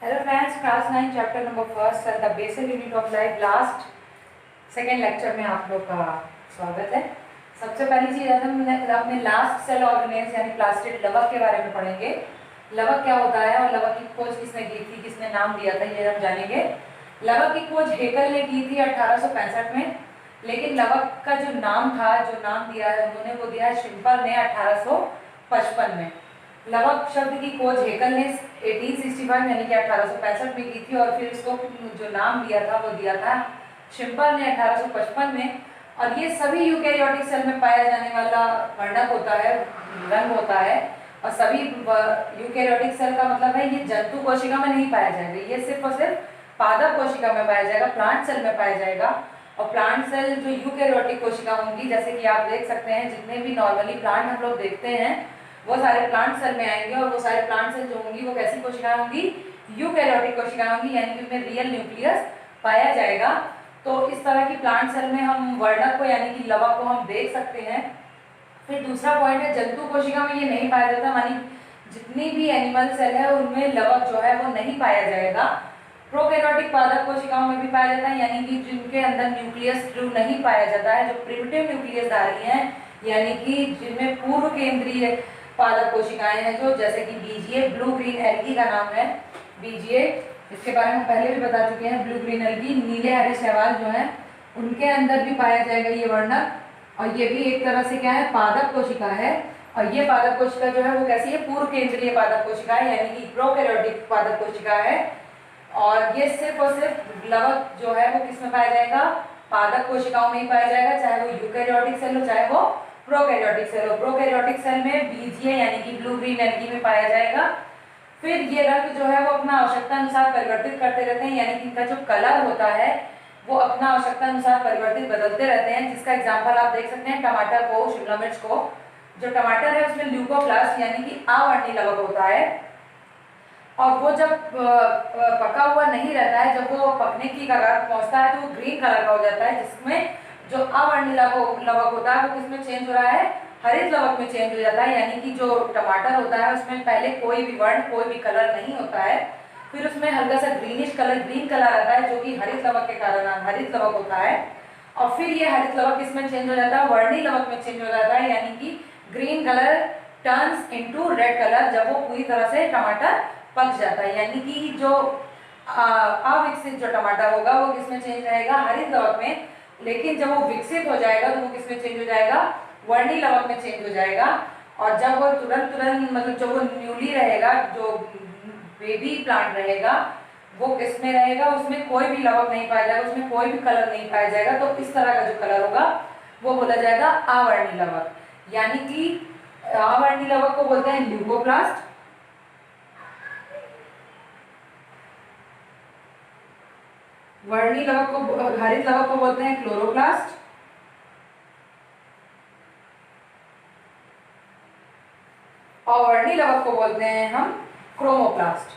Hello friends, class 9 chapter number first the basic unit of life last second lecture में आप लोग का स्वागत है। सबसे पहली चीज़ है हम अपने लास्ट सेल ऑर्गेनेल्स यानी प्लास्टिड लवक के बारे में पढ़ेंगे। लवक क्या होता है और लवक की खोज किसने की थी, किसने नाम दिया था, ये हम जानेंगे। लवक की खोज हेकल ने की थी 1865 में, लेकिन लवक का जो नाम था, जो नाम दिया है उन्होंने, वो दिया है शिम्पल ने 1855 में। लवक शब्द की खोज हेकल ने 1865 यानी कि 1865 में की थी और फिर इसको जो नाम दिया था वो दिया था शिम्पल ने 1855 में। और ये सभी यूकैरियोटिक सेल में पाया जाने वाला वर्णक होता है, रंग होता है। और सभी यूकैरियोटिक सेल का मतलब है ये जंतु कोशिका में नहीं पाया जाएगा, ये सिर्फ और सिर्फ पादप कोशिका में पाया जाएगा, प्लांट सेल में पाया जाएगा। और प्लांट सेल जो यूकैरियोटिक कोशिका होंगी, जैसे कि आप देख सकते हैं जितने भी नॉर्मली प्लांट हम लोग देखते हैं वो सारे प्लांट सेल में आएंगे। और वो सारे प्लांट सेल जो होंगी वो कैसी कोशिकाएं होंगी, यूकैरियोटिक कोशिकाएं होंगी, यानी कि उनमें रियल न्यूक्लियस पाया जाएगा। तो इस तरह की प्लांट सेल में हम वर्णक को यानी कि लवक को हम देख सकते हैं। फिर दूसरा पॉइंट है जंतु कोशिका में ये नहीं पाया जाता, मानी जितनी भी एनिमल सेल है उनमें लवक जो है वो नहीं पाया जाएगा। प्रोकैरियोटिक पादप कोशिकाओं में भी पाया जाता है, यानी कि जिनके अंदर न्यूक्लियस ट्रू नहीं पाया जाता है, जो प्रिमिटिव न्यूक्लियस धारी हैं, यानी कि जिनमें पूर्व केंद्रीय पादप कोशिकाएं हैं, जो जैसे कि बीजीए, ब्लू ग्रीन एल्गी का नाम है बीजीए, इसके बारे में पहले भी बता चुके हैं। ब्लू ग्रीन एल्गी, नीले हरे शैवाल जो है उनके अंदर भी पाया जाएगा ये वर्णक। और ये भी एक तरह से क्या है, पादप कोशिका है। और ये पादप कोशिका जो है वो कैसी है, पूर्व केंद्रीय पादप कोशिका है, यानी कि प्रोकैरियोटिक पादप कोशिका है। और ये सिर्फ और सिर्फ लवक जो है वो किसमें पाया जाएगा, पादप कोशिकाओं में ही पाया जाएगा, चाहे वो यूकैरियोटिक सेल हो चाहे वो प्रोकैरियोटिक सेल हो। प्रोकैरियोटिक सेल में बीजीए यानी कि ब्लू ग्रीन एल्गी में पाया जाएगा। फिर ये रंग जो है वो अपना आवश्यकता अनुसार परिवर्तित करते रहते हैं, यानी कि इनका जो कलर होता है वो अपना आवश्यकता अनुसार परिवर्तित बदलते रहते हैं। जिसका एग्जाम्पल आप देख सकते हैं टमाटर को, शिमला मिर्च को। जो टमाटर है उसमें ल्यूकोप्लास्ट यानी कि अवर्णीय लवक होता है, और वो जब पका हुआ नहीं रहता है, जब वो पकने की कगार पर पहुंचता है तो वो ग्रीन कलर का हो जाता है, जिसमें जो अवर्णीय लवक होता है वो किसमें चेंज हो रहा है, हरित लवक में चेंज हो जाता है। यानी कि जो टमाटर होता है उसमें पहले कोई भी वर्ण, कोई भी कलर नहीं होता है, फिर उसमें हल्का सा ग्रीनिश कलर, ग्रीन कलर आता है, जो कि हरित लवक के कारण हरित लवक होता है। और फिर ये हरित लवक किसमें चेंज हो जाता है, वर्णीय लवक में चेंज हो जाता है, यानी कि green colour turns into red colour जब वो पूरी तरह से टमाटर पक जाता है। यानी कि जो अविकसित जो टमाटर होगा वो किसमें चेंज रहेगा, हरित लवक में। लेकिन जब वो विकसित हो जाएगा तो वो किसमें चेंज हो जाएगा, वर्णीय लवक में चेंज हो जाएगा। और जब वो तुरंत मतलब जब वो न्यूली रहेगा, जो बेबी प्लांट रहेगा, वो किसमें रहेगा, उसमें कोई भी लवक नहीं पाया जाएगा, उसमें कोई भी कलर नहीं पाया जाएगा। तो इस तरह का जो कलर होगा वो बोला जाएगा अवर्णीय लवक। यानी कि अवर्णीय लवक को बोलते हैं ल्यूकोप्लास्ट, वर्णीय लवक को, हरित लवक को बोलते हैं क्लोरोप्लास्ट, और वर्णीय लवक को बोलते हैं हम क्रोमोप्लास्ट।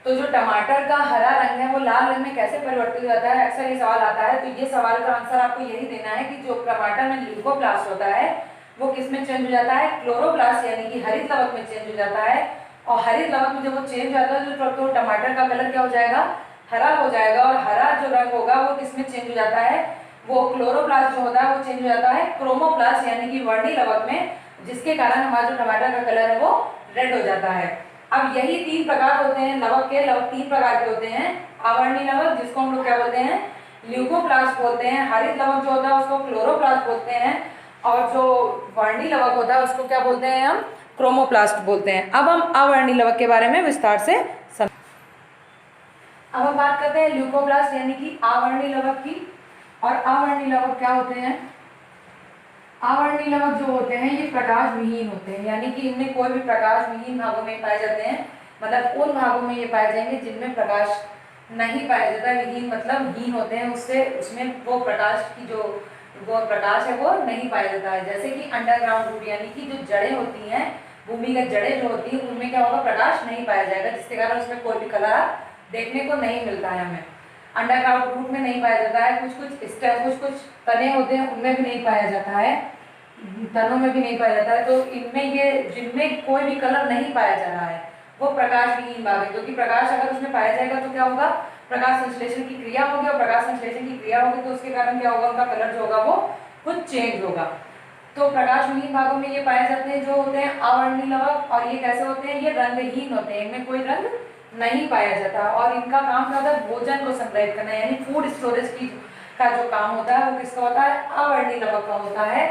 तो जो टमाटर का हरा रंग है वो लाल रंग में कैसे परिवर्तित हो जाता है, अक्सर ये सवाल आता है। तो ये सवाल का आंसर आपको यही देना है कि जो टमाटर में ल्यूकोप्लास्ट होता है वो किसमें चेंज हो जाता है, क्लोरोप्लास्ट यानी कि हरित लवक में चेंज हो जाता है। और हरित लवक में जब वो चेंज हो जाता है तो टमाटर का कलर क्या हो जाएगा, हरा हो जाएगा। और हरा जो रंग होगा वो किसमें चेंज हो जाता है, वो क्लोरोप्लास्ट जो होता है वो चेंज हो जाता है क्रोमोप्लास्ट यानी कि वर्णीय लवक में, जिसके कारण हमारा जो टमाटर का कलर है वो रेड हो जाता है। अब यही तीन प्रकार होते हैं लवक के, लवक तीन प्रकार के होते हैं। अवर्णीय लवक जिसको हम लोग क्या बोलते हैं, ल्यूकोप्लास्ट बोलते हैं। हरित लवक जो होता है उसको क्लोरोप्लास्ट बोलते हैं, और जो वर्णीय लवक होता है उसको क्या बोलते हैं, हम क्रोमोप्लास्ट बोलते हैं। अब हम अवर्णीय लवक के बारे में विस्तार से अब हम बात करते हैं ल्यूकोप्लास्ट यानी कि अवर्णीय लवक की। और अवर्णीय लवक क्या होते हैं, अवर्णीय लवक जो होते हैं ये प्रकाश विहीन होते हैं, यानी कि इनमें कोई भी प्रकाश विहीन भागों में पाए जाते हैं। मतलब उन भागों में ये पाए जाएंगे जिनमें प्रकाश नहीं पाया जाता, विहीन मतलब हीन होते हैं, उससे उसमें वो प्रकाश की जो वो प्रकाश है वो नहीं पाया जाता है। जैसे कि अंडरग्राउंड रूट यानी कि जो जड़ें होती हैं, भूमिगत जड़ें जो होती हैं उनमें क्या होगा, प्रकाश नहीं पाया जाएगा, जिसके कारण उसमें कोई भी कलर देखने को नहीं मिलता है हमें। अंडरग्राउंड रूट में नहीं पाया जाता है, कुछ कुछ तने होते हैं उनमें भी नहीं पाया जाता है। तनों में भी नहीं पाया जाता है। तो इनमें ये जिनमें कोई भी कलर नहीं पाया जा रहा है वो प्रकाश विहीन भाग है, क्योंकि प्रकाश अगर उसमें पाया जाएगा तो क्या होगा, प्रकाश संश्लेषण की क्रिया होगी, और प्रकाश संश्लेषण की क्रिया होगी तो उसके कारण क्या होगा, उनका कलर जो होगा वो कुछ चेंज होगा। तो प्रकाश विहीन भागों में ये पाए जाते हैं जो होते हैं अवर्णीय लवक, और ये कैसे होते हैं, ये रंगहीन होते हैं, इनमें कोई रंग नहीं पाया जाता, और इनका काम क्या होता है, भोजन को संग्रहित करना, यानी फूड स्टोरेज की का जो काम होता है वो किसका होता है, अवर्णीय लवक का होता है।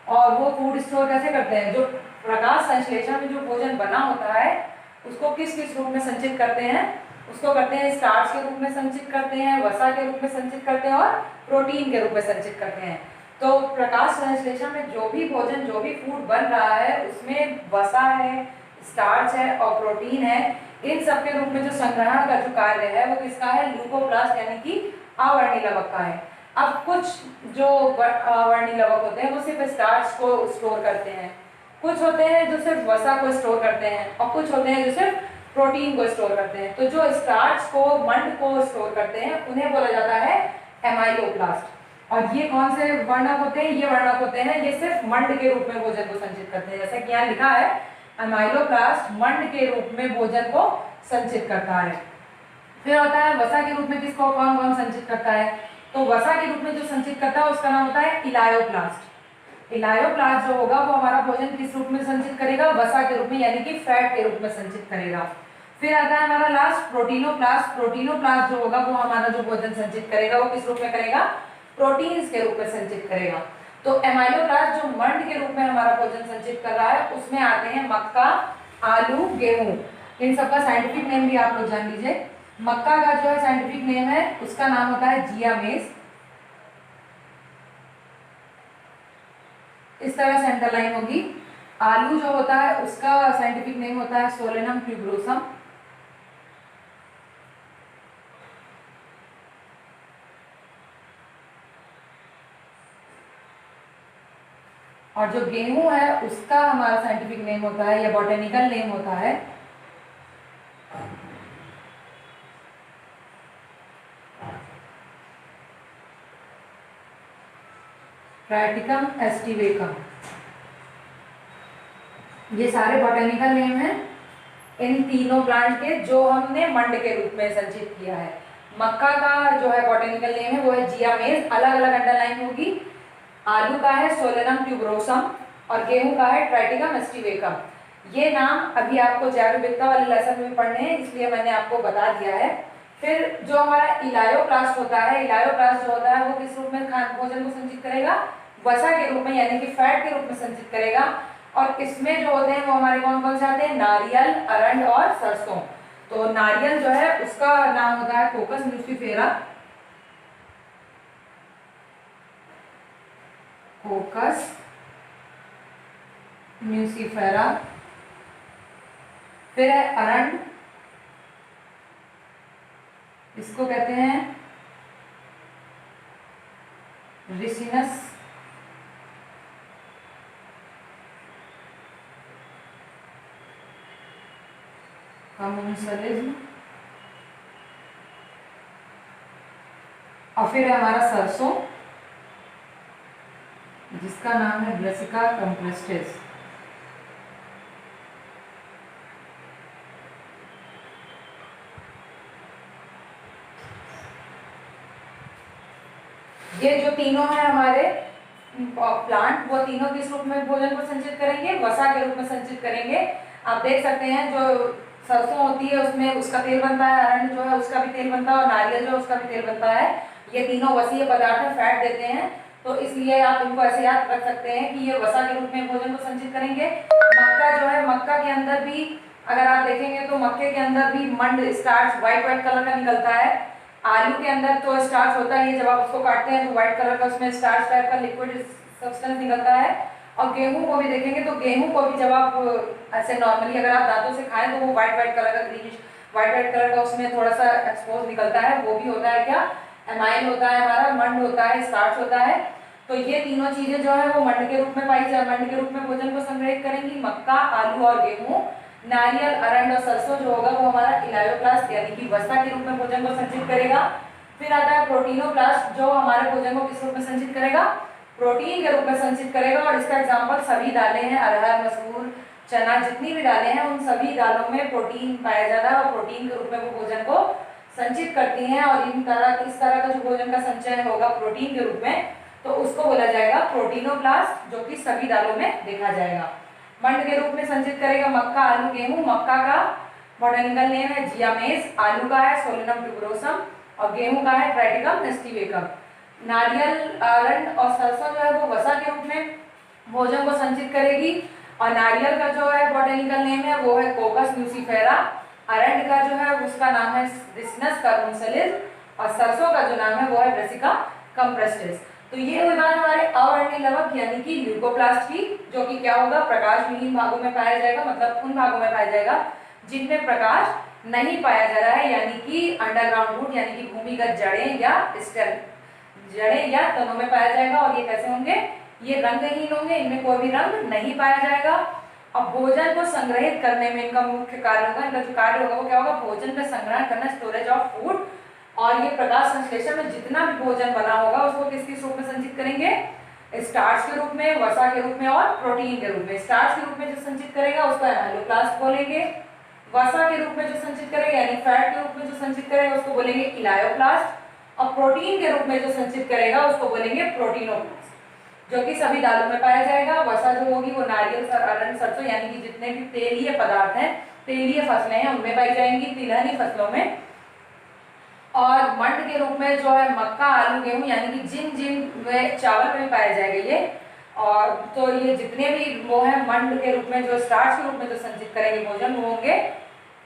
और वो फूड स्टोर कैसे करते हैं, जो प्रकाश संश्लेषण में जो भोजन बना होता है उसको किस किस रूप में संचित करते हैं, उसको करते हैं स्टार्च के रूप में संचित करते हैं, वसा के रूप में संचित करते हैं, और प्रोटीन के रूप में संचित करते हैं। तो प्रकाश संश्लेषण में जो भी भोजन, जो भी फूड बन रहा है उसमें वसा है, स्टार्च है और प्रोटीन है, इन सब के रूप में जो संग्रहण का जो कार्य है वो किसका है, ल्यूकोप्लास्ट यानी कि अवर्णीय लवक का है। अब कुछ जो अवर्णीय लवक होते हैं वो सिर्फ स्टार्च को स्टोर करते हैं, कुछ होते हैं जो सिर्फ वसा को स्टोर करते हैं, और कुछ होते हैं जो सिर्फ प्रोटीन को स्टोर करते हैं। तो जो स्टार्च को, मंड को स्टोर करते हैं उन्हें बोला जाता है एमाइलोब्लास्ट। और ये कौन से वर्णक होते हैं, ये वर्णक होते हैं, ये सिर्फ मंड के रूप में भोजन को संचित करते हैं, जैसे कि यहाँ लिखा है एमाइलोब्लास्ट मंड के रूप में भोजन को संचित करता है। फिर होता है वसा के रूप में, किसको कौन कौन संचित करता है, तो वसा के रूप में जो संचित करता है उसका नाम होता है इलायोप्लास्ट। इलायोप्लास्ट जो होगा वो हमारा भोजन किस रूप में संचित करेगा, वसा के रूप में, यानी कि फैट के रूप में संचित करेगा। फिर आता है हमारा लास्ट प्रोटीनोप्लास्ट। प्रोटीनोप्लास्ट जो होगा वो हमारा जो भोजन संचित करेगा वो किस रूप में करेगा, प्रोटीन्स के रूप में संचित करेगा। तो एमाइलोब्लास्ट जो मंड के रूप में हमारा भोजन संचित कर रहा है उसमें आते हैं मक्का, आलू, गेहूं। इन सबका साइंटिफिक नेम भी आप लोग जान लीजिए। मक्का का जो है साइंटिफिक नेम है उसका नाम होता है जिया मेज, इस तरह सेंटर लाइन होगी। आलू जो होता है उसका साइंटिफिक नेम होता है सोलेनम ट्यूबरोसम। और जो गेहूं है उसका हमारा साइंटिफिक नेम होता है या बॉटेनिकल नेम होता है ट्राइटिकम एस्टिवेकम। ये सारे बॉटेनिकल नेम हैं इन तीनों प्लांट के जो हमने मंड के रूप में संचित किया है। मक्का का जो है बॉटेनिकल नेम है वो है जिया मेज, अलग अलग अंडरलाइन होगी। आलू का है सोलेनम ट्यूबरोसम और गेहूं का है ट्राइटिकम एस्टिवेकम। ये नाम अभी आपको जैव विविधता वाले लेसन में पढ़ने हैं, इसलिए मैंने आपको बता दिया है। फिर जो हमारा इलायोप्लास्ट होता है, इलायोप्लास्ट जो होता है वो किस रूप में भोजन को संचित करेगा, वसा के रूप में, यानी कि फैट के रूप में संचित करेगा। और इसमें जो होते हैं वो हमारे कौन कौन से आते हैं, नारियल, अरंड और सरसों। तो नारियल जो है उसका नाम होता है कोकस न्यूसिफेरा, कोकस न्यूसिफेरा। फिर है अरंड, इसको कहते हैं रिसिनस। कम्युनिसलिज्म। और फिर है हमारा सरसों जिसका नाम है ब्रेसिका कंप्रेस्टिस। ये जो तीनों है हमारे प्लांट, वो तीनों किस रूप में भोजन को संचित करेंगे, वसा के रूप में संचित करेंगे। आप देख सकते हैं जो सरसों होती है उसमें उसका तेल बनता है, अरंड जो है उसका भी तेल बनता है, और नारियल जो है उसका भी तेल बनता है। ये तीनों वसीय पदार्थ है, फैट देते हैं, तो इसलिए आप इनको ऐसे याद रख सकते हैं कि ये वसा के रूप में भोजन को संचित करेंगे। मक्का जो है, मक्का के अंदर भी अगर आप देखेंगे तो मक्के के अंदर भी मंड, स्टार्च व्हाइट व्हाइट कलर का निकलता है। आलू के अंदर तो स्टार्च होता है, जब आप उसको काटते हैं तो व्हाइट कलर का उसमें स्टार्च टाइप का लिक्विड सब्सटेंस निकलता है। और गेहूं को भी देखेंगे तो गेहूं को भी जब आप ऐसे नॉर्मली अगर आप दांतों से खाएं तो वो व्हाइट व्हाइट कलर का, ग्रीनिश व्हाइट व्हाइट कलर का उसमें थोड़ा सा एक्सपोज निकलता है, वो भी होता है क्या, एमाइल होता है हमारा, मंड होता है, स्टार्च होता है। तो ये तीनों चीजें जो है वो मंड के रूप में पाई जाए, मंड के रूप में भोजन को संग्रहित करेंगी। मक्का, आलू और गेहूं। नारियल, अरंड और सरसों जो होगा वो हमारा इलायोप्लास्ट यानी कि वसा के रूप में भोजन को संचित करेगा। फिर आता है प्रोटीनोप्लास्ट जो हमारे भोजन को किस रूप में संचित करेगा, प्रोटीन के रूप में संचित करेगा। और इसका एग्जाम्पल सभी दालें हैं, अरहर, मसूर, चना, जितनी भी दालें हैं उन सभी दालों में प्रोटीन पाया जाता है और प्रोटीन के रूप में वो भोजन को संचित करती हैं। और इस तरह का जो भोजन का संचय होगा प्रोटीन के रूप में, तो उसको बोला जाएगा प्रोटीनोप्लास्ट, जो कि सभी दालों में देखा जाएगा। मंड के रूप में संचित करेगा मक्का, आलू, गेहूं। मक्का का बॉटनिकल नेम है जियामेज, आलू का है सोलेनम ट्यूबरोसम और गेहूं का है ट्राइटिकम एस्टिवेकम। नारियल, अरंड और सरसों जो है वो वसा के रूप में भोजन को संचित करेगी। और नारियल का जो है बॉटनिकल नेम है वो है कोकस ल्यूसीफेरा। अरंड का जो है उसका नाम है रिसिनस कार्बोन्सिलिस और सरसों का जो नाम है वो है ब्रेसिका कंप्रेस्टिस। तो ये हुई बात हमारे अवर्णीय लवक यानी कि ल्यूकोप्लास्ट की, जो कि क्या होगा, प्रकाश विहीन भागों में पाया जाएगा, मतलब उन भागों में पाया जाएगा जिनमें प्रकाश नहीं पाया जा रहा है, यानी कि अंडरग्राउंड रूट यानी कि भूमिगत जड़ें या स्टेम, जड़ें या तनों में पाया जाएगा। और ये कैसे होंगे, ये रंगहीन होंगे, इनमें कोई भी रंग नहीं पाया जाएगा। अब भोजन को संग्रहित करने में इनका मुख्य कार्य होगा, इनका जो कार्य होगा वो क्या होगा, भोजन का संग्रहण करना, स्टोरेज ऑफ फूड। और ये प्रकाश संश्लेषण में जितना भी भोजन बना होगा उसको किस रूप में संचित करेंगे, स्टार्च के रूप में, वसा के रूप में और प्रोटीन के रूप में। स्टार्च के रूप में जो संचित करेगा उसको एमाइलोप्लास्ट बोलेंगे। वसा के रूप में जो संचित करेगा यानी फैट के रूप में जो संचित करेगा उसको बोलेंगे इलायोप्लास्ट। और प्रोटीन के रूप में जो संचित करेगा उसको बोलेंगे प्रोटीनोप्लास्ट, जो कि सभी दालों में पाया जाएगा। वसा जो होगी वो नारियल, अरंड, सरसों यानी कि जितने भी तेलीय पदार्थ हैं, तेलीय फसलें हैं उनमें पाई जाएंगी, तिलहनी फसलों में। और मंड के रूप में जो है मक्का, आलू, गेहूं यानी कि जिन जिन वे चावल में पाया जाएगा ये। और तो ये जितने भी वो है मंड के रूप में जो स्टार्च के रूप में जो संचित करेंगे भोजन वो होंगे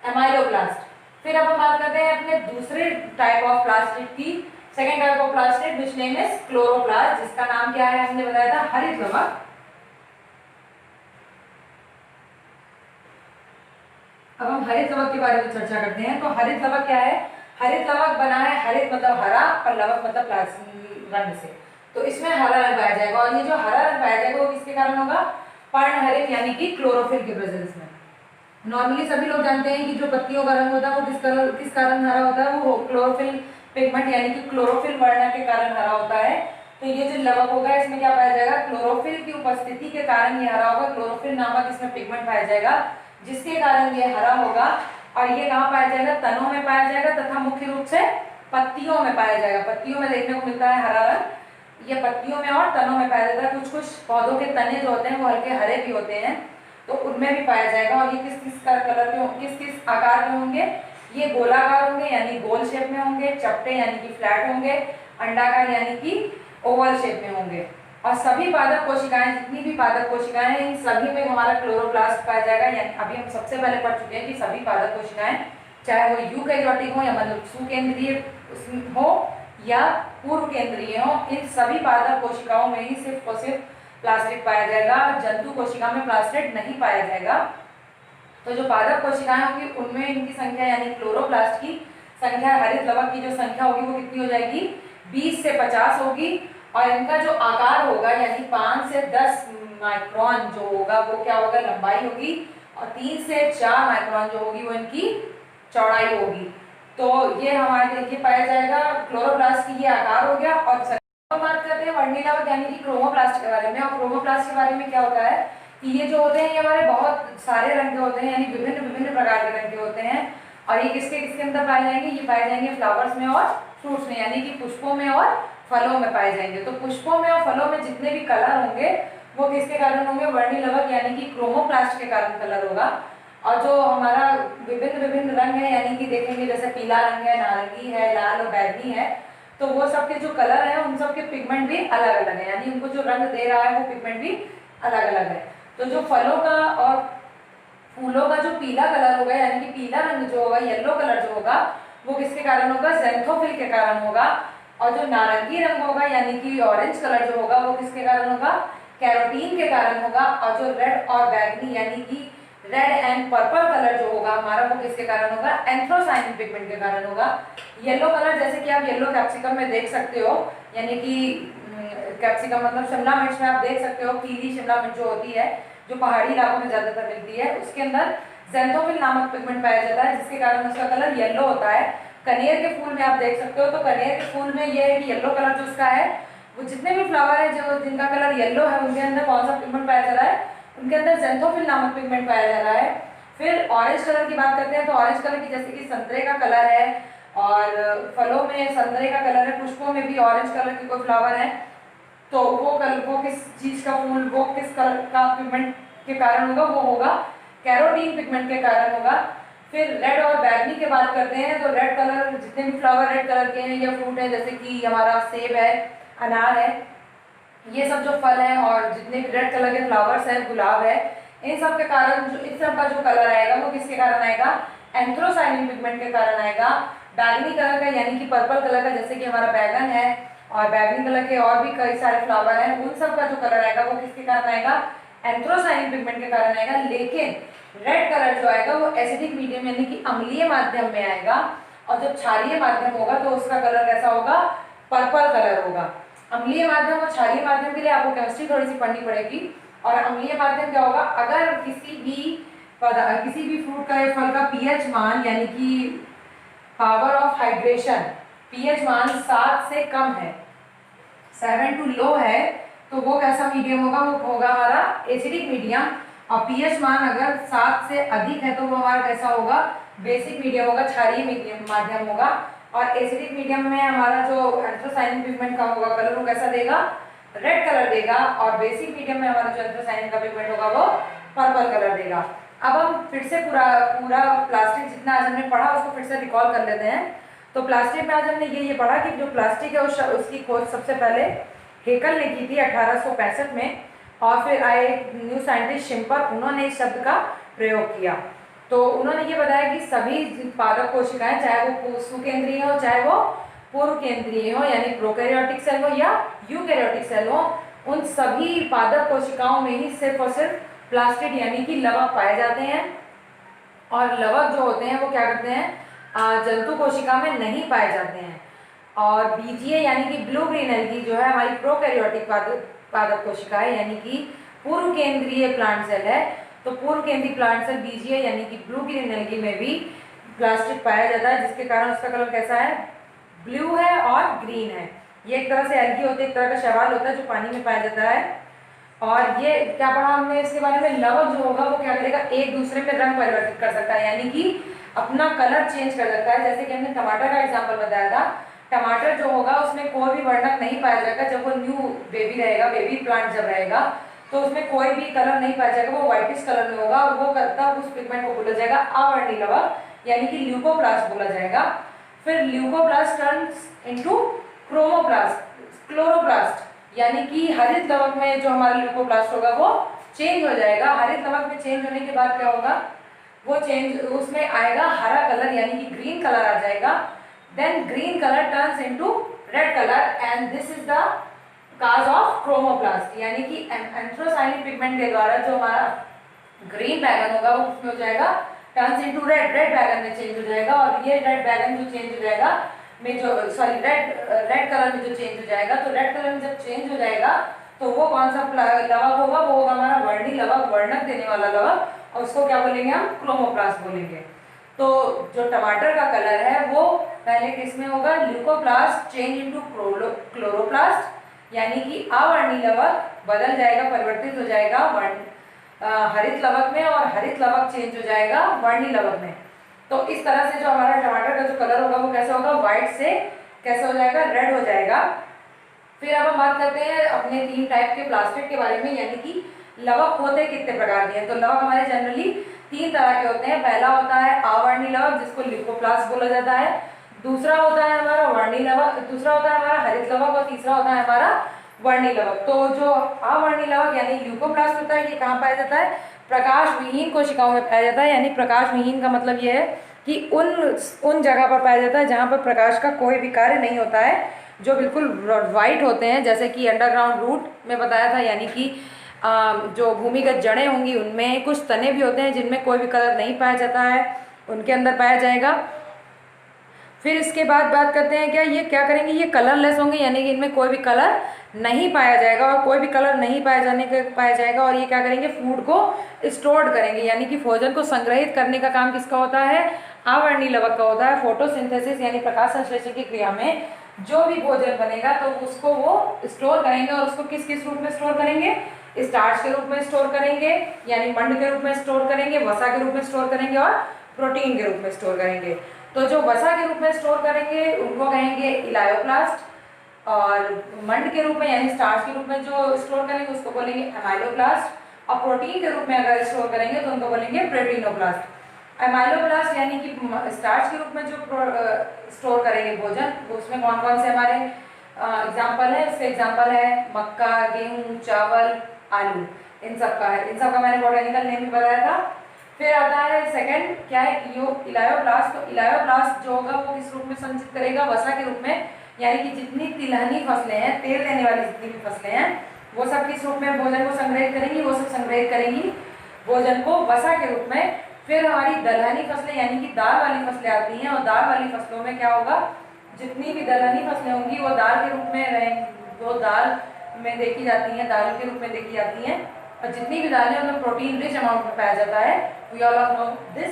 एमाइलोप्लास्ट। फिर अब हम बात करते हैं अपने दूसरे टाइप ऑफ प्लास्टिड की, second type of plastid which name is chloroplast, जिसका नाम क्या है, हमने बताया था हरित लवक। अब हम हरित लवक के बारे में चर्चा करते हैं। तो हरित लवक क्या है, हरित लवक बना है, हरित मतलब हरा और लवक मतलब रंग से, तो इसमें हरा रंग पाया जाएगा। और ये जो हरा रंग पाया जाएगा वो किसके कारण होगा, पर्णहरित यानी कि क्लोरोफिल के प्रेजेंस में। नॉर्मली सभी लोग जानते हैं कि जो पत्तियों का रंग होता है वो किस कारण हरा होता है, वो क्लोरोफिल पिगमेंट यानी कि क्लोरोफिल वर्ण के कारण हरा होता है। तो ये जो लवक होगा इसमें क्या पाया जाएगा, क्लोरोफिल की उपस्थिति के कारण ये हरा होगा। क्लोरोफिल नामक इसमें पिगमेंट पाया जाएगा जिसके कारण ये हरा होगा। और ये कहाँ पाया जाएगा, तनों में पाया जाएगा तथा मुख्य रूप से पत्तियों में पाया जाएगा। पत्तियों में देखने को मिलता है हरा रंग, ये पत्तियों में और तनों में पाया जाता है। कुछ कुछ पौधों के तने जो होते हैं वो हल्के हरे भी होते हैं, तो उनमें भी पाया जाएगा। और ये किस किस कलर के, किस किस आकार के होंगे, ये गोलाकार होंगे यानी गोल शेप में होंगे, चपटे यानी कि फ्लैट होंगे, अंडाकार यानी कि ओवल शेप में होंगे। और सभी पादप कोशिकाएं, जितनी भी पादप कोशिकाएं हैं इन सभी में हमारा क्लोरोप्लास्ट पाया जाएगा। यानी अभी हम सबसे पहले पढ़ चुके हैं कि सभी पादप कोशिकाएं चाहे वो यूकैरियोटिक हो या मतलब सुकेंद्रीय हो या पूर्व केंद्रीय हो, इन सभी पादप कोशिकाओं में ही सिर्फ और सिर्फ प्लास्टिड पाया जाएगा। जंतु कोशिका में प्लास्टिड नहीं पाया जाएगा। तो जो पादप कोशिकाएं होंगी उनमें इनकी संख्या यानी क्लोरोप्लास्ट की संख्या, हरित लवक की जो संख्या होगी वो कितनी हो जाएगी, 20 से 50 होगी। और इनका जो आकार होगा यानी 5 से 10 माइक्रोन जो होगा वो क्या होगा, लंबाई होगी। और 3 से 4 माइक्रोन जो होगी वो इनकी चौड़ाई होगी। तो ये हमारे देखिए पाया जाएगा क्लोरोप्लास्ट की ये आकार हो गया। और बात करते हैं वर्णीय लवक यानी कि क्रोमोप्लास्ट के बारे में। और क्रोमोप्लास्ट के बारे में क्या होता है कि ये जो होते हैं ये हमारे बहुत सारे रंग के होते हैं, यानी विभिन्न विभिन्न प्रकार के रंग के होते हैं। और ये किसके किसके अंदर पाए जाएंगे, ये पाए जाएंगे फ्लावर्स में और फ्रूट्स में, यानी कि पुष्पों में और फलों में पाए जाएंगे। तो पुष्पों में और फलों में जितने भी कलर होंगे वो किसके कारण होंगे, वर्णीय लवक यानी कि क्रोमोप्लास्ट के कारण कलर होगा। और जो हमारा विभिन्न विभिन्न रंग है यानी कि देखेंगे जैसे पीला रंग है, नारंगी है, लाल और बैगनी है, तो वो सबके जो कलर है उन सबके पिगमेंट भी अलग अलग है, यानी उनको जो रंग दे रहा है वो पिगमेंट भी अलग अलग है। तो जो फलों का और फूलों का जो पीला कलर होगा यानी कि पीला रंग जो होगा, येलो कलर जो होगा वो किसके कारण होगा, ज़ैंथोफिल के कारण होगा। और जो नारंगी रंग होगा यानी कि ऑरेंज कलर जो होगा वो किसके कारण होगा, कैरोटीन के कारण होगा। और जो रेड और बैगनी यानी कि रेड एंड पर्पल कलर जो होगा हमारा वो किसके कारण होगा, एंथ्रोसायनिन पिगमेंट के कारण होगा। येलो कलर जैसे कि आप येलो कैप्सिकम में देख सकते हो, यानी कि कैप्सिकम मतलब शिमला मिर्च में आप देख सकते हो पीली शिमला मिर्च जो होती है जो पहाड़ी इलाकों में ज्यादातर मिलती है, उसके अंदर ज़ैंथोफिल नामक पिगमेंट पाया जाता है जिसके कारण उसका कलर येलो होता है। कनेर के फूल में आप देख सकते हो, तो कनेर के फूल में ये है कि येलो कलर जो उसका है वो जितने भी फ्लावर है जो जिनका कलर येलो है उनके अंदर कौन सा पिगमेंट पाया जा रहा है, उनके अंदर ज़ैंथोफिल नामक पिगमेंट पाया जा रहा है। फिर ऑरेंज कलर की बात करते हैं तो ऑरेंज कलर की जैसे कि संतरे का कलर है और फलों में संतरे का कलर है, पुष्पों में भी ऑरेंज कलर के कोई फ्लावर है तो वो कलर, वो किस चीज का फूल, वो किस कलर का पिगमेंट के कारण होगा, वो होगा कैरोटीन पिगमेंट के कारण होगा। फिर रेड और बैगनी की बात करते हैं तो रेड कलर, जितने भी फ्लावर रेड कलर के हैं या फ्रूट है जैसे कि हमारा सेब है, अनार है, ये सब जो फल हैं और जितने भी रेड कलर के फ्लावर्स हैं, गुलाब है, इन सब के कारण जो इन सब का जो कलर आएगा वो किसके कारण आएगा, एंथ्रोसाइनिन पिगमेंट के कारण आएगा। बैगनी कलर का यानी कि पर्पल कलर का जैसे कि हमारा बैगन है और बैगनी कलर के और भी कई सारे फ्लावर हैं, उन सब का जो कलर आएगा वो किसके कारण आएगा, एंथ्रोसाइनिन पिगमेंट के कारण आएगा। लेकिन रेड कलर जो आएगा वो एसिडिक मीडियम यानी कि अम्लीय माध्यम में आएगा और जब क्षारीय माध्यम होगा तो उसका कलर कैसा होगा, पर्पल कलर होगा। अम्लीय माध्यम और क्षारीय माध्यम के लिए आपको केमिस्ट्री थोड़ी सी पढ़नी पड़ेगी। और अम्लीय माध्यम क्या होगा, अगर किसी भी फ्रूट का या फल का पीएच मान यानी कि पावर ऑफ हाइड्रेशन, पीएच मान 7 से कम है, 7 टू लो है, तो वो कैसा मीडियम होगा, वो होगा हमारा एसिडिक मीडियम। और पीएच मान अगर 7 से अधिक है तो वो हमारा कैसा होगा, बेसिक मीडियम होगा, क्षारीय माध्यम होगा। और एसिडिक मीडियम में हमारा जो एंथ्रोसाइनिन पिगमेंट का होगा कलर वो कैसा देगा, रेड कलर देगा। और बेसिक मीडियम में हमारा जो एंथ्रोसाइनिन का पिगमेंट होगा वो पर्पल कलर देगा। अब हम फिर से पूरा प्लास्टिक जितना आज हमने पढ़ा उसको फिर से रिकॉल कर लेते हैं। तो प्लास्टिक में आज हमने ये पढ़ा कि जो प्लास्टिक है उसकी खोज सबसे पहले हेकल ने की थी 1865 में, और फिर आए न्यू साइंटिस्ट शिम्पर, उन्होंने इस शब्द का प्रयोग किया। तो उन्होंने ये बताया कि सभी पादप कोशिकाएं, चाहे वो सुकेंद्रीय हो चाहे वो पूर्व केंद्रीय हो यानी प्रोकैरियोटिक सेल हो या यूकैरियोटिक सेल हो, उन सभी पादप कोशिकाओं में ही सिर्फ और सिर्फ प्लास्टिड यानी कि लवक पाए जाते हैं। और लवक जो होते हैं वो क्या करते हैं, जंतु कोशिका में नहीं पाए जाते हैं। और बीजीय यानी कि ब्लू ग्रीन एल्गी जो है हमारी प्रोकैरियोटिक पादप कोशिका है यानी कि पूर्व केंद्रीय प्लांट सेल है, तो पूर्व केंद्रीय प्लांट सेल बीजीय यानी कि ब्लू ग्रीन एल्गी में भी प्लास्टिड पाया जाता है, जिसके कारण उसका कलर कैसा है, ब्लू है और ग्रीन है। ये एक तरह से एल्गी होती है, एक तरह का शैवाल होता है जो पानी में पाया जाता है। और ये क्या पढ़ा हमने इसके बारे में, लवक जो होगा वो क्या करेगा, एक दूसरे में रंग परिवर्तित कर सकता है यानी कि अपना कलर चेंज कर सकता है। जैसे कि हमने टमाटर का एग्जाम्पल बताया था, टमाटर जो होगा उसमें कोई भी वर्णक नहीं पाया जाएगा जब वो न्यू बेबी रहेगा, बेबी प्लांट जब रहेगा तो उसमें कोई भी कलर नहीं पाया जाएगा, वो व्हाइटिश कलर में होगा और वो करता उस पिगमेंट को बोला जाएगा अवर्णी लवक यानी कि ल्यूकोप्लास्ट बोला जाएगा। फिर ल्यूकोप्लास्ट टर्न्स इनटू क्लोरोप्लास्ट यानी कि हरित लवक में जो हमारा ल्यूकोप्लास्ट होगा वो चेंज हो जाएगा। हरित लवक में चेंज होने के बाद क्या होगा, वो चेंज उसमें आएगा हरा कलर यानी कि ग्रीन कलर आ जाएगा। Then green colour turns into red colour and this is the cause of chromoplast यानी कि एंथ्रोसाइनिन पिगमेंट के द्वारा जो हमारा ग्रीन बैगन होगा वो उसमें हो जाएगा टर्न्स इनटू रेड, रेड बैगन में चेंज हो जाएगा। और ये रेड बैगन जो चेंज हो जाएगा में जो रेड कलर में जो चेंज हो जाएगा, तो रेड कलर में जब चेंज हो जाएगा तो वो कौन सा लवक होगा, वो होगा हमारा वर्णी लवक, वर्णक देने वाला लवक, और उसको क्या बोलेंगे हम, क्रोमोप्लास्ट बोलेंगे। तो जो टमाटर का कलर है वो पहले किसमें होगा, ल्यूकोप्लास्ट चेंज इनटू क्लोरोप्लास्ट यानी कि अवर्णी लवक बदल जाएगा, परिवर्तित हो जाएगा हरित लवक में, और हरित लवक चेंज हो जाएगा वर्णी लवक में। तो इस तरह से जो हमारा टमाटर का जो कलर होगा वो कैसा होगा, व्हाइट से कैसा हो जाएगा, रेड हो जाएगा। फिर अब हम बात करते हैं अपने 3 टाइप के प्लास्टिड के बारे में, यानी कि लवक होते कितने प्रकार के हैं। तो लवक हमारे जनरली 3 तरह के होते हैं। पहला होता है अवर्णी लवक जिसको ल्यूकोप्लास्ट बोला जाता है, दूसरा होता है हमारा वर्णी लवक, दूसरा होता है हमारा हरित लवक, और तीसरा होता है हमारा वर्णी लवक। तो जो अवर्णी लवक यानी ल्यूकोप्लास्ट होता है ये कहाँ पाया जाता है, प्रकाश विहीन कोशिकाओं में पाया जाता है। यानी प्रकाश विहीन का मतलब ये है कि उन जगह पर पाया जाता है जहाँ पर प्रकाश का कोई भी कार्य नहीं होता है, जो बिल्कुल वाइट होते हैं, जैसे कि अंडरग्राउंड रूट में बताया था, यानी कि जो भूमिगत जड़ें होंगी उनमें कुछ तने भी होते हैं जिनमें कोई भी कलर नहीं पाया जाता है, उनके अंदर पाया जाएगा। फिर इसके बाद बात करते हैं क्या ये क्या करेंगे, ये कलरलेस होंगे यानी कि इनमें कोई भी कलर नहीं पाया जाएगा, और कोई भी कलर नहीं पाया जाएगा, और ये क्या करेंगे, फूड को स्टोर करेंगे, यानी कि भोजन को संग्रहित करने का काम किसका होता है, अवर्णी लवक का होता है। फोटोसिंथेसिस यानी प्रकाश संश्लेषण की क्रिया में जो भी भोजन बनेगा तो उसको वो स्टोर करेंगे, और उसको किस किस रूप में स्टोर करेंगे? स्टार्च के रूप में स्टोर करेंगे, यानी मंड के रूप में स्टोर करेंगे, वसा के रूप में स्टोर करेंगे, और प्रोटीन के रूप में स्टोर करेंगे। तो जो वसा के रूप में स्टोर करेंगे उनको कहेंगे इलायोप्लास्ट, और मंड के रूप में यानी स्टार्च के रूप में जो स्टोर करेंगे उसको बोलेंगे एमाइलोप्लास्ट, और प्रोटीन के रूप में अगर स्टोर करेंगे तो उनको बोलेंगे प्रोटीनोप्लास्ट। एमाइलोप्लास्ट यानी कि स्टार्च के रूप में जो स्टोर करेंगे भोजन, उसमें कौन कौन से हमारे एग्जाम्पल है? इसके एग्जाम्पल है मक्का, गेहूं, चावल, आलू, इन सब का है। इन सब का मैंने बॉटैनिकल नेम भी बताया था। फिर आता है सेकंड, क्या है? इलायोब्लास्ट। तो इलायोब्लास्ट जो होगा वो किस रूप में संचित करेगा? वसा के रूप में, यानी कि जितनी तिलहनी फसलें हैं, तेल देने वाली जितनी भी फसलें हैं, वो सब किस रूप में भोजन को संग्रहित करेंगी? वो सब संग्रहित करेंगी भोजन को वसा के रूप में। फिर हमारी दलहनी फसलें यानी कि दाल वाली फसलें आती हैं, और दाल वाली फसलों में क्या होगा? जितनी भी दलहनी फसलें होंगी वो दाल के रूप में रहेंगी, वो दाल में देखी जाती हैं, दाल के रूप में देखी जाती हैं, और जितनी भी दालें उनमें प्रोटीन रिच अमाउंट में पाया जाता है। We all know this.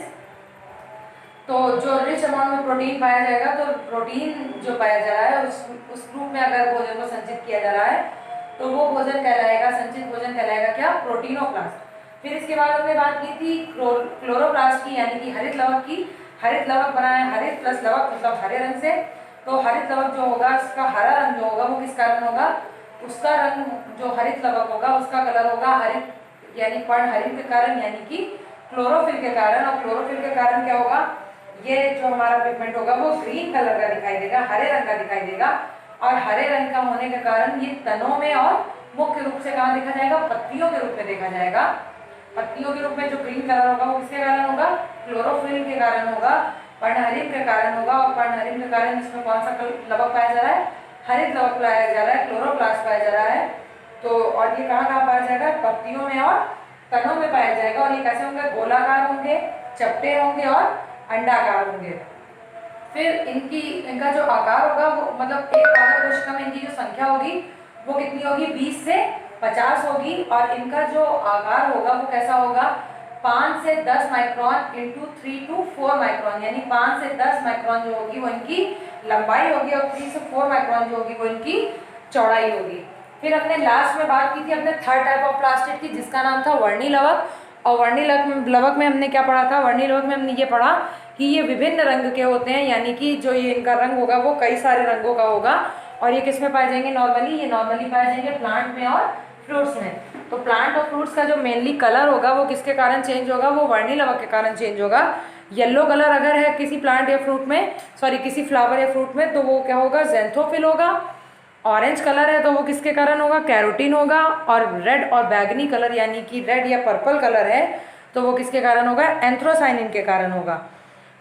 तो जो रिच अमाउंट में प्रोटीन पाया जाएगा, तो प्रोटीन जो पाया जा रहा है उस रूप में अगर भोजन को संचित किया जा रहा है तो वो भोजन कहलाएगा, संचित भोजन कहलाएगा क्या? प्रोटीनोप्लास्ट। फिर इसके बाद हमने बात की थी क्लोरोप्लास्ट की, यानी कि हरित लवक की। हरित लवक बना है, हरित प्लस लवक मतलब हरे रंग से। तो हरित लवक जो होगा, उसका हरा रंग जो होगा वो किस कारण होगा? उसका रंग जो हरित लवक होगा उसका कलर होगा हरित, यानी पर्णहरित के कारण, यानी कि क्लोरोफिल के कारण। और क्लोरोफिल के कारण क्या होगा? ये जो हमारा पिगमेंट होगा वो ग्रीन कलर का दिखाई देगा, हरे रंग का दिखाई देगा। और हरे रंग का होने के कारण ये तनों में और मुख्य रूप से कहाँ देखा जाएगा? पत्तियों के रूप में देखा जाएगा। पत्तियों के रूप में जो ग्रीन कलर होगा वो किसके कारण होगा? क्लोरोफिल के कारण होगा, पर्णहरित के कारण होगा। और पर्णहरित के कारण इसमें कौन सा लवक पाया जा रहा है? हरित लवक पाया जा रहा है, क्लोरोप्लास्ट पाया जा रहा है। तो और ये कहाँ कहाँ पाया जाएगा? पत्तियों में और तनों में पाया जाएगा। और ये कैसे होंगे? गोलाकार होंगे, चपटे होंगे और अंडाकार होंगे। फिर इनका जो आकार होगा वो मतलब एक पादप कोशिका में इनकी जो संख्या होगी वो कितनी होगी? 20 से 50 होगी। और इनका जो आकार होगा वो कैसा होगा? 5 से 10 माइक्रोन इंटू 3 to 4 माइक्रोन, यानी 5 से 10 माइक्रोन जो होगी वो इनकी लंबाई होगी, और 3 से 4 माइक्रोन जो होगी वो इनकी चौड़ाई होगी। फिर हमने लास्ट में बात की थी अपने थर्ड टाइप ऑफ प्लास्टिड की, जिसका नाम था वर्णी लवक। और वर्णी लवक में हमने क्या पढ़ा था? वर्णी लवक में हमने ये पढ़ा कि ये विभिन्न रंग के होते हैं, यानी कि जो ये इनका रंग होगा वो कई सारे रंगों का होगा। और ये किस में पाए जाएंगे? नॉर्मली ये नॉर्मली पाए जाएंगे प्लांट में और फ्रूट्स में। तो प्लांट और फ्रूट्स का जो मेनली कलर होगा वो किसके कारण चेंज होगा? वो वर्णी लवक के कारण चेंज होगा। येलो कलर अगर है किसी प्लांट या फ्रूट में, सॉरी किसी फ्लावर या फ्रूट में, तो वो क्या होगा? ज़ैंथोफिल होगा। ऑरेंज कलर है तो वो किसके कारण होगा? कैरोटीन होगा। और रेड और बैगनी कलर यानी कि रेड या पर्पल कलर है तो वो किसके कारण होगा? एंथ्रोसाइनिन के कारण होगा।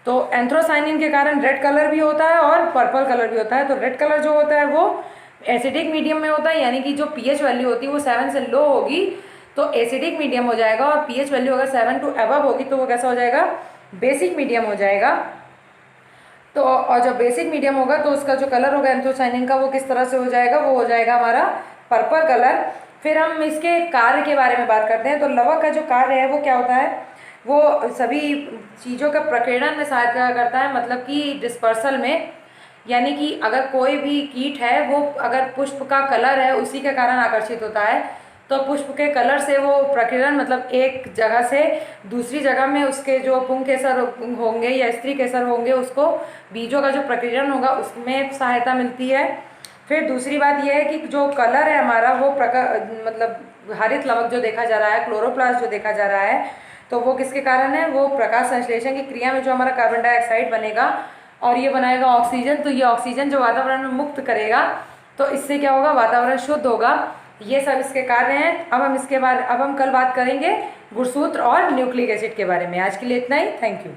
तो एंथ्रोसाइनिन के कारण रेड कलर भी होता है और पर्पल कलर भी होता है। तो रेड कलर जो होता है वो एसिडिक मीडियम में होता है, यानी कि जो पीएच वैल्यू होती है वो 7 से लो होगी तो एसिडिक मीडियम हो जाएगा। और पीएच वैल्यू अगर 7 to अबव होगी तो वो कैसा हो जाएगा? बेसिक मीडियम हो जाएगा। तो और जब बेसिक मीडियम होगा तो उसका जो कलर होगा एंथ्रोसाइनिन का वो किस तरह से हो जाएगा? वो हो जाएगा हमारा पर्पल कलर। फिर हम इसके कार्य के बारे में बात करते हैं। तो लवक का जो कार्य है वो क्या होता है? वो सभी चीज़ों का प्रकीर्णन में सहायता करता है, मतलब कि डिस्पर्सल में। यानी कि अगर कोई भी कीट है वो अगर पुष्प का कलर है उसी के कारण आकर्षित होता है, तो पुष्प के कलर से वो प्रकीर्णन मतलब एक जगह से दूसरी जगह में उसके जो पुंकेसर होंगे या स्त्री केसर होंगे उसको बीजों का जो प्रकीर्णन होगा उसमें सहायता मिलती है। फिर दूसरी बात यह है कि जो कलर है हमारा वो मतलब हरित लवक जो देखा जा रहा है, क्लोरोप्लास्ट जो देखा जा रहा है, तो वो किसके कारण है? वो प्रकाश संश्लेषण की क्रिया में जो हमारा कार्बन डाइऑक्साइड बनेगा और ये बनाएगा ऑक्सीजन। तो ये ऑक्सीजन जो वातावरण में मुक्त करेगा तो इससे क्या होगा? वातावरण शुद्ध होगा। ये सब इसके कार्य हैं। अब हम कल बात करेंगे गुणसूत्र और न्यूक्लिक एसिड के बारे में। आज के लिए इतना ही। Thank you.